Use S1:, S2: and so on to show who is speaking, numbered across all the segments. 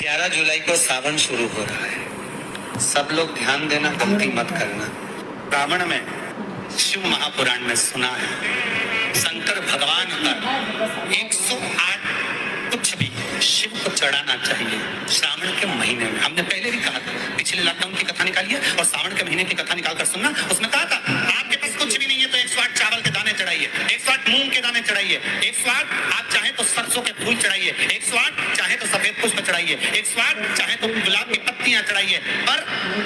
S1: 11 जुलाई को सावन शुरू हो रहा है। सब लोग ध्यान देना, गलती मत करना। रावण में शिव महापुराण में सुना है शंकर भगवान का 108 कुछ भी शिव को चढ़ाना चाहिए श्रावण के महीने में। हमने पहले भी कहा था, पिछले लॉकडाउन की कथा निकालिए और सावन के महीने की कथा निकाल कर सुनना। उसमें कहा था आपके पास कुछ भी नहीं है तो 108 चावल के दाने चढ़ाइए, 108 मूंग के दाने चढ़ाइए, 108 आप चाहे तो सरसों के फूल चढ़ाइए, 108 चाहे तो सफेद पुष्प चढ़ाइए, 108 चाहे तो गुलाब की पत्तियां चढ़ाइए। पर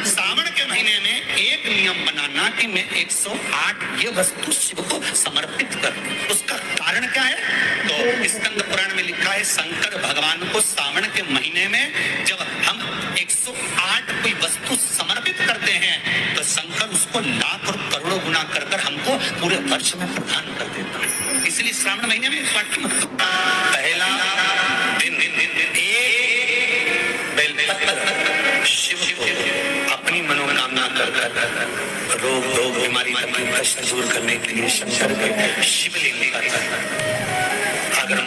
S1: सावन के महीने में एक नियम बनाना कि मैं 108 ये वस्तु शिव को समर्पित कर दूं। उसका कारण क्या है? तो स्कंद पुराण में लिखा है शंकर भगवान को सावन के महीने में जब हम 108 कोई वस्तु समर्पित करते हैं तो शंकर उसको लाख और करोड़ों गुना कर कर हमको पूरे वर्ष में प्रदान कर देता है। इसलिए श्रावण महीने में 108 की महत्व। पहला दिन बेलपत्र शिव को अपनी मनोकामना कर रोग बीमारी कष्ट दूर करने के लिए शंकर के शिवलिंग का अगर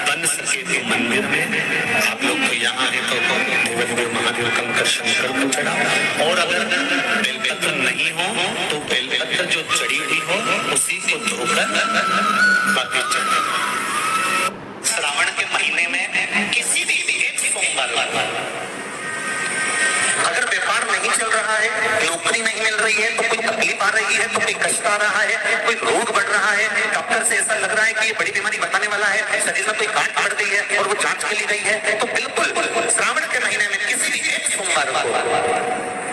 S1: बन सके तो मंदिर में आप लोग तो यहाँ है तो देवदेव महादेव कंकर शंकर को चढ़ाओ। और अगर बेलपत्र नहीं हो तो बेलपत्र जो चढ़ी हुई हो उसी को धोकर बाकी चढ़ाओ। श्रावण के महीने में किसी भी एक सोमवार अगर व्यापार नहीं चल रहा है, नौकरी नहीं मिल रही है, तो कोई तकलीफ आ रही है, तो कोई कष्ट आ रहा है, कोई रोग बढ़ रहा है, डॉक्टर से ऐसा लग रहा है कि ये बड़ी बीमारी बताने वाला है, शरीर में कोई गांठ बढ़ गई है और वो जांच के लिए गई है, तो बिल्कुल श्रावण के महीने में किसी भी एक सोमवार को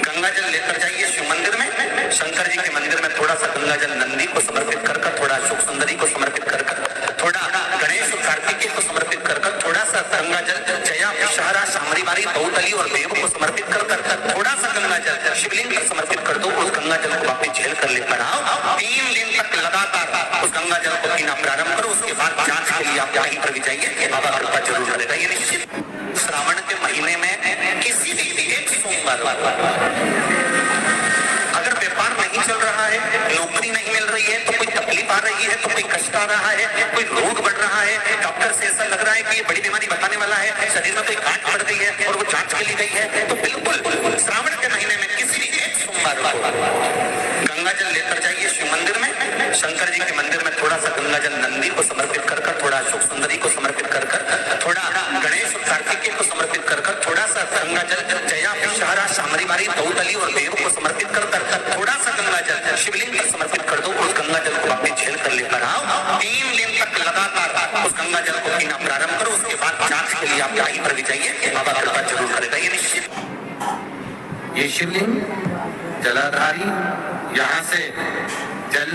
S1: गंगा जल लेकर जाइए शिव मंदिर में। शंकर जी के मंदिर में थोड़ा सा गंगा जल नंदी को समर्पित कर, थोड़ा अशोक सुंदरी को समर्पित कर, थोड़ा गणेश और कार्तिकेय को समर्पित कर, थोड़ा सा गंगा जल जया विषहारा शामरीबारी बहुतली और देव को समर्पित कर, थोड़ा सा गंगा जल शिवलिंग पर समर्पित कर दो। उस गंगा जल को वापस झेल कर लेकर आओ। 3 दिन तक लगातार उस गंगा जल को पीना प्रारंभ करो। उसके बाद जांच के लिए आप कहीं पर भी जाइए, बाबा कृपा जरूर करेगा। ये निश्चित श्रावण के महीने में किसी भी एक सोमवार अगर व्यापार नहीं चल रहा है, नौकरी नहीं मिल रही है, तो कोई तकलीफ आ रही है, तो कोई कष्ट आ रहा है, कोई रोग बढ़ रहा है, डॉक्टर से ऐसा लग रहा है कि ये बड़ी बीमारी बताने वाला है, शरीर में कोई गांठ बढ़ गई है और वो जांच के लिए गई है, तो बिल्कुल श्रावण के महीने में किसी भी एक सोमवार को गंगा जल लेकर जाइए शिव मंदिर में। शंकर जी के मंदिर में थोड़ा सा गंगा जल नंदी को समर्पित कर, थोड़ा अशोक सुंदरी को समर्पित कर, थोड़ा गणेश और कार्तिकेय को समर्पित कर, थोड़ा सा गंगा जल जया विषहारा शामरीबारी बहुतली और देव को समर्पित कर, थोड़ा सा गंगा जल शिवलिंग पर समर्पित कर दो। उस गंगा जल को वापस झेल कर लेकर आओ। 3 दिन तक लगातार उस गंगा जल को पीना प्रारंभ करो। उसके बाद जांच के लिए आप कहीं पर भी जाइए, बाबा कृपा जरूर करेगा। ये निश्चित ये शिवलिंग जलाधारी यहाँ से जल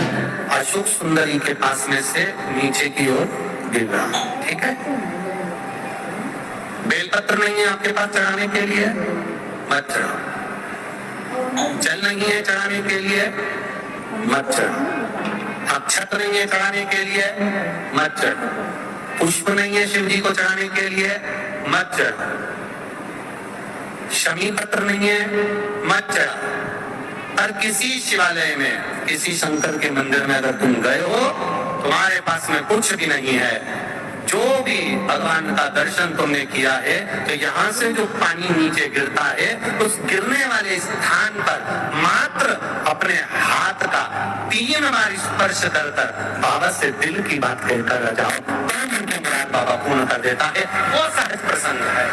S1: अशोक सुंदरी के पास में से नीचे की ओर गिर रहा, ठीक है। बेलपत्र नहीं है आपके पास चढ़ाने के लिए, मत चढ़ाओ। जल नहीं है चढ़ाने के लिए, मत चढ़ाओ। अक्षत नहीं है चढ़ाने के लिए, मत चढ़ाओ। पुष्प नहीं है शिव जी को चढ़ाने के लिए, मत चढ़ाओ। शमी पत्र नहीं है, मत चढ़ाओ। पर किसी शिवालय में, किसी शंकर के मंदिर में अगर तुम गए हो, तुम्हारे पास में कुछ भी नहीं है, जो भी भगवान का दर्शन तुमने किया है, तो यहाँ से जो पानी नीचे गिरता है, उस गिरने वाले स्थान पर मात्र अपने हाथ का 3 बार स्पर्श कर बाबा से दिल की बात कहकर जाओ। बाबा पूर्ण कर देता है। वो सहज प्रसंग है।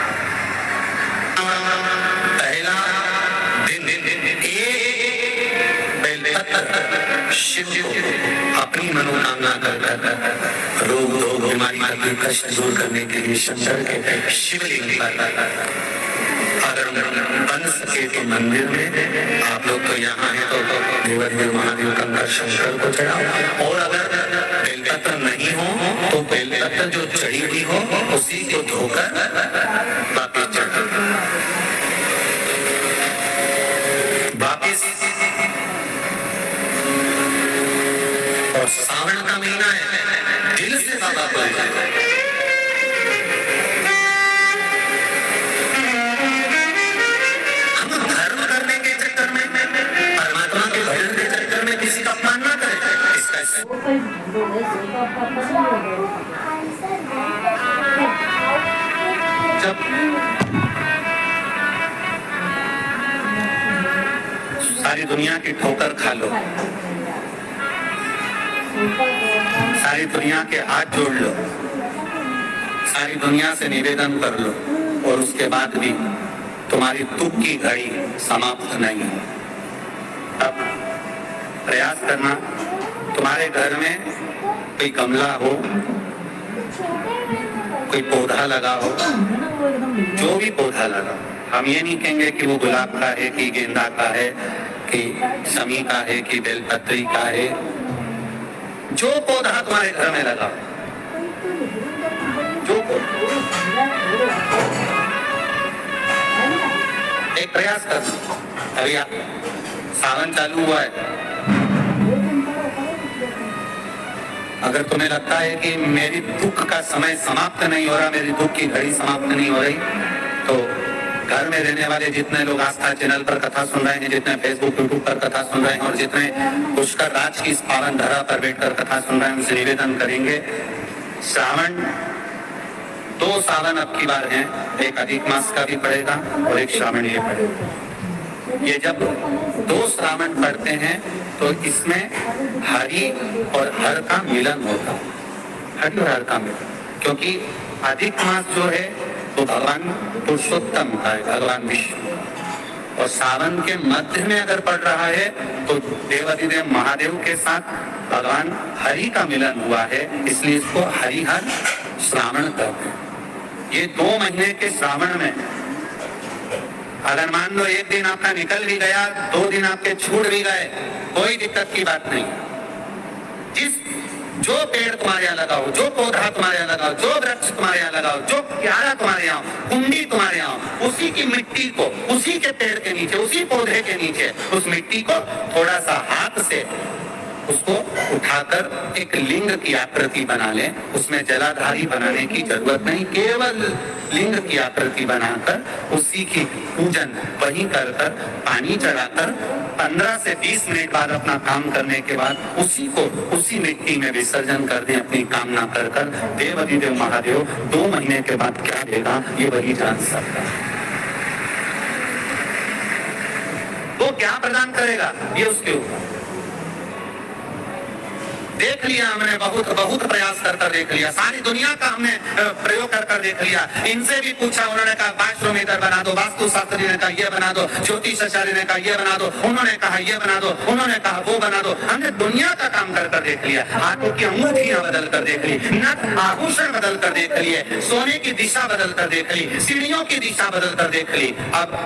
S1: पहला दिन शिव को अपनी मनोकामना कर रोग बीमारी कष्ट दूर करने के लिए शंकर के शिवलिंग पर अगर बन सके तो मंदिर में आप लोग तो यहाँ है तो देवदेव महादेव कंकर शंकर को चढ़ाओ। और अगर बेलपत्र नहीं हो तो बेलपत्र जो चढ़ी हुई हो उसी को धोकर वापिस चढ़ाओ। वापिस और सावन का महीना है, दिल से बाबा को हम धर्म करने के चक्कर में, परमात्मा के भजन के चक्कर में किसी का अपमान ना करें। इसका जब सारी दुनिया की ठोकर खा लो, सारी दुनिया के हाथ जोड़ लो, सारी दुनिया से निवेदन कर लो, और उसके बाद भी तुम्हारी दुख की घड़ी समाप्त नहीं है। अब प्रयास करना, तुम्हारे घर में कोई गमला हो, कोई पौधा लगा हो, जो भी पौधा लगा, हम ये नहीं कहेंगे कि वो गुलाब का है कि गेंदा का है कि शमी का है कि बेलपत्री का है, जो पौधा तुम्हारे घर में लगा, जो एक प्रयास कर। अभी सावन चालू हुआ है, अगर तुम्हें लगता है कि मेरी दुख का समय समाप्त नहीं हो रहा, मेरी दुख की घड़ी समाप्त नहीं हो रही, तो घर में रहने वाले जितने लोग आस्था चैनल पर कथा सुन रहे हैं, जितने फेसबुक यूट्यूब पर कथा सुन रहे हैं, और जितने पुष्कर राज की इस पावन धरा पर बैठकर कथा सुन रहे हैं, उनसे निवेदन करेंगे, श्रावण 2 सावन अब की बार हैं, एक अधिक मास का भी पड़ेगा और एक श्रावण ये पड़ेगा। ये जब 2 श्रावण पढ़ते हैं तो इसमें हरि और हर का मिलन होता है, हरि और हर का मिलन, क्योंकि अधिक मास जो है तो भगवान पुरुषोत्तम का है, भगवान विष्णु, और सावन के मध्य में अगर पड़ रहा है तो देवाधिदेव महादेव के साथ भगवान हरि का मिलन हुआ है, इसलिए इसको हरिहर श्रावण कहते हैं। ये 2 महीने के श्रावण में अगर मान लो एक दिन आपका निकल भी गया, 2 दिन आपके छूट भी गए, कोई दिक्कत की बात नहीं। जो पेड़ तुम्हारे यहाँ लगाओ, जो पौधा तुम्हारे यहाँ लगाओ, जो वृक्ष तुम्हारे यहाँ लगाओ, जो प्यारा तुम्हारे यहाँ, कुंडी तुम्हारे यहाँ, उसी की मिट्टी को, उसी के पेड़ के नीचे, उसी पौधे के नीचे, उस मिट्टी को थोड़ा सा हाथ से उसको उठाकर एक लिंग की आकृति बना ले। उसमें जलाधारी बनाने की जरूरत नहीं, केवल लिंग की आकृति बनाकर उसी की पूजन वहीं कर पानी चढ़ाकर 15 से 20 मिनट बाद अपना काम करने के बाद उसी को उसी मिट्टी में विसर्जन कर दें, अपनी कामना कर देव अधिदेव महादेव 2 महीने के बाद क्या देगा ये वही जान सकता है। वो क्या प्रदान करेगा ये उसके ऊपर। देख लिया हमने, बहुत प्रयास कर देख लिया, सारी दुनिया का हमने प्रयोग कर देख लिया। इनसे भी पूछा, उन्होंने कहा वास्तुमित्र बना दो, वास्तु शास्त्री ने कहा ये बना दो, ज्योतिष आचार्य ने कहा ये बना दो, उन्होंने कहा ये बना दो, उन्होंने कहा वो बना दो। हमने दुनिया का काम कर देख लिया, हाथों की अंगूठियां बदल कर देख ली, नथ आभूषण बदल कर देख लिए, सोने की दिशा बदल कर देख ली, सीढ़ियों की दिशा बदल कर देख ली। अब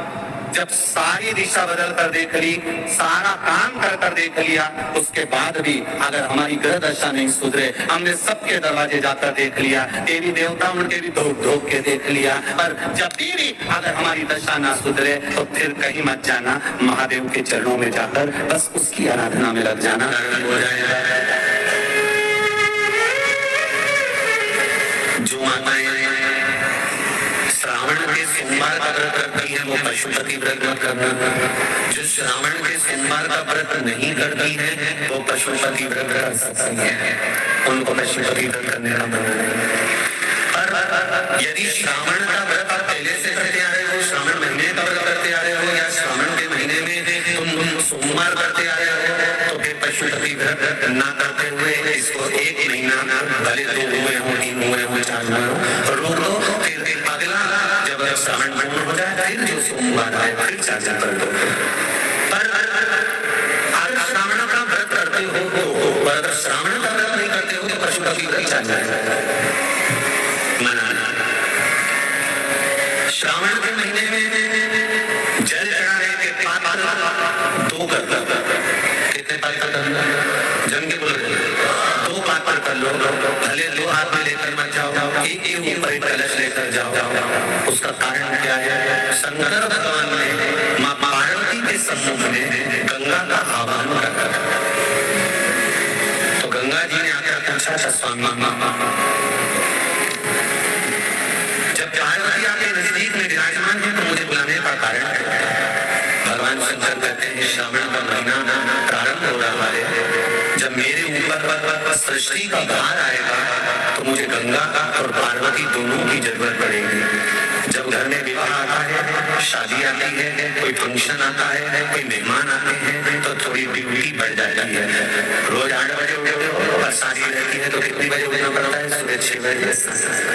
S1: जब सारी दिशा बदल कर देख ली, सारा काम कर देख लिया, उसके बाद भी अगर हमारी ग्रह दशा नहीं सुधरे, हमने सबके दरवाजे जाकर देख लिया, देवी देवता उनके भी धोख के देख लिया, पर जब भी अगर हमारी दशा ना सुधरे तो फिर कहीं मत जाना, महादेव के चरणों में जाकर बस उसकी आराधना में लग जाना, हो जाएगा। जो माताएं श्रावण के सोमवार का व्रत करती है वो पशुपति व्रत मत करना। जो श्रावण के सोमवार का व्रत नहीं करती है वो पशुपति व्रत कर सकती है, उनको पशुपति व्रत करने का मन नहीं। पर यदि श्रावण का व्रत आप पहले से करते आ रहे हो, श्रावण महीने का व्रत करते आ रहे हो, या श्रावण के महीने में तुम सोमवार करते आ रहे हो, तो फिर पशुपति व्रत ना करते हुए इसको 1 महीना, भले 2 हुए हो, 3 हुए हो, 4 हुए हो, रोक दो। फिर अगला जब श्रावण पूर्ण हो जाए फिर जो सोमवार आए फिर 4 कर दो। पर अगर श्रावण का व्रत करते हो तो, पर अगर श्रावण का व्रत नहीं करते हो तो पशुपति व्रत चल जाएगा। मनाना श्रावण के महीने में जल चढ़ाने के पात्र 2 कर दो। कितने पात्र करना? जन के बोल 2 पात्र कर लो, भले 2 हाथ में लेकर मत जाओ, एक ऊपर एक कलश लेकर जाओ। उसका कारण क्या है? शंकर भगवान ने मां पार्वती के सम्मुख में गंगा का आह्वान रखा, तो गंगा जी ने आकर पूछा था स्वामी, जब पार्वती आपके नजदीक में विराजमान है तो मुझे बुलाने का कारण है? भगवान शंकर कहते हैं श्रावण का महीना प्रारंभ हो रहा है, जब मेरे ऊपर सृष्टि का भार आएगा तो मुझे गंगा का और पार्वती दोनों की जरूरत पड़ेगी। जब घर में विवाह आता है, शादी आती है, कोई फंक्शन आता है, कोई मेहमान आते हैं, इम्यूनिटी बढ़ जाती है। रोज 8 बजे उठे हो और शादी रहती है तो कितनी बजे उठना पड़ता है? सुबह 6 बजे।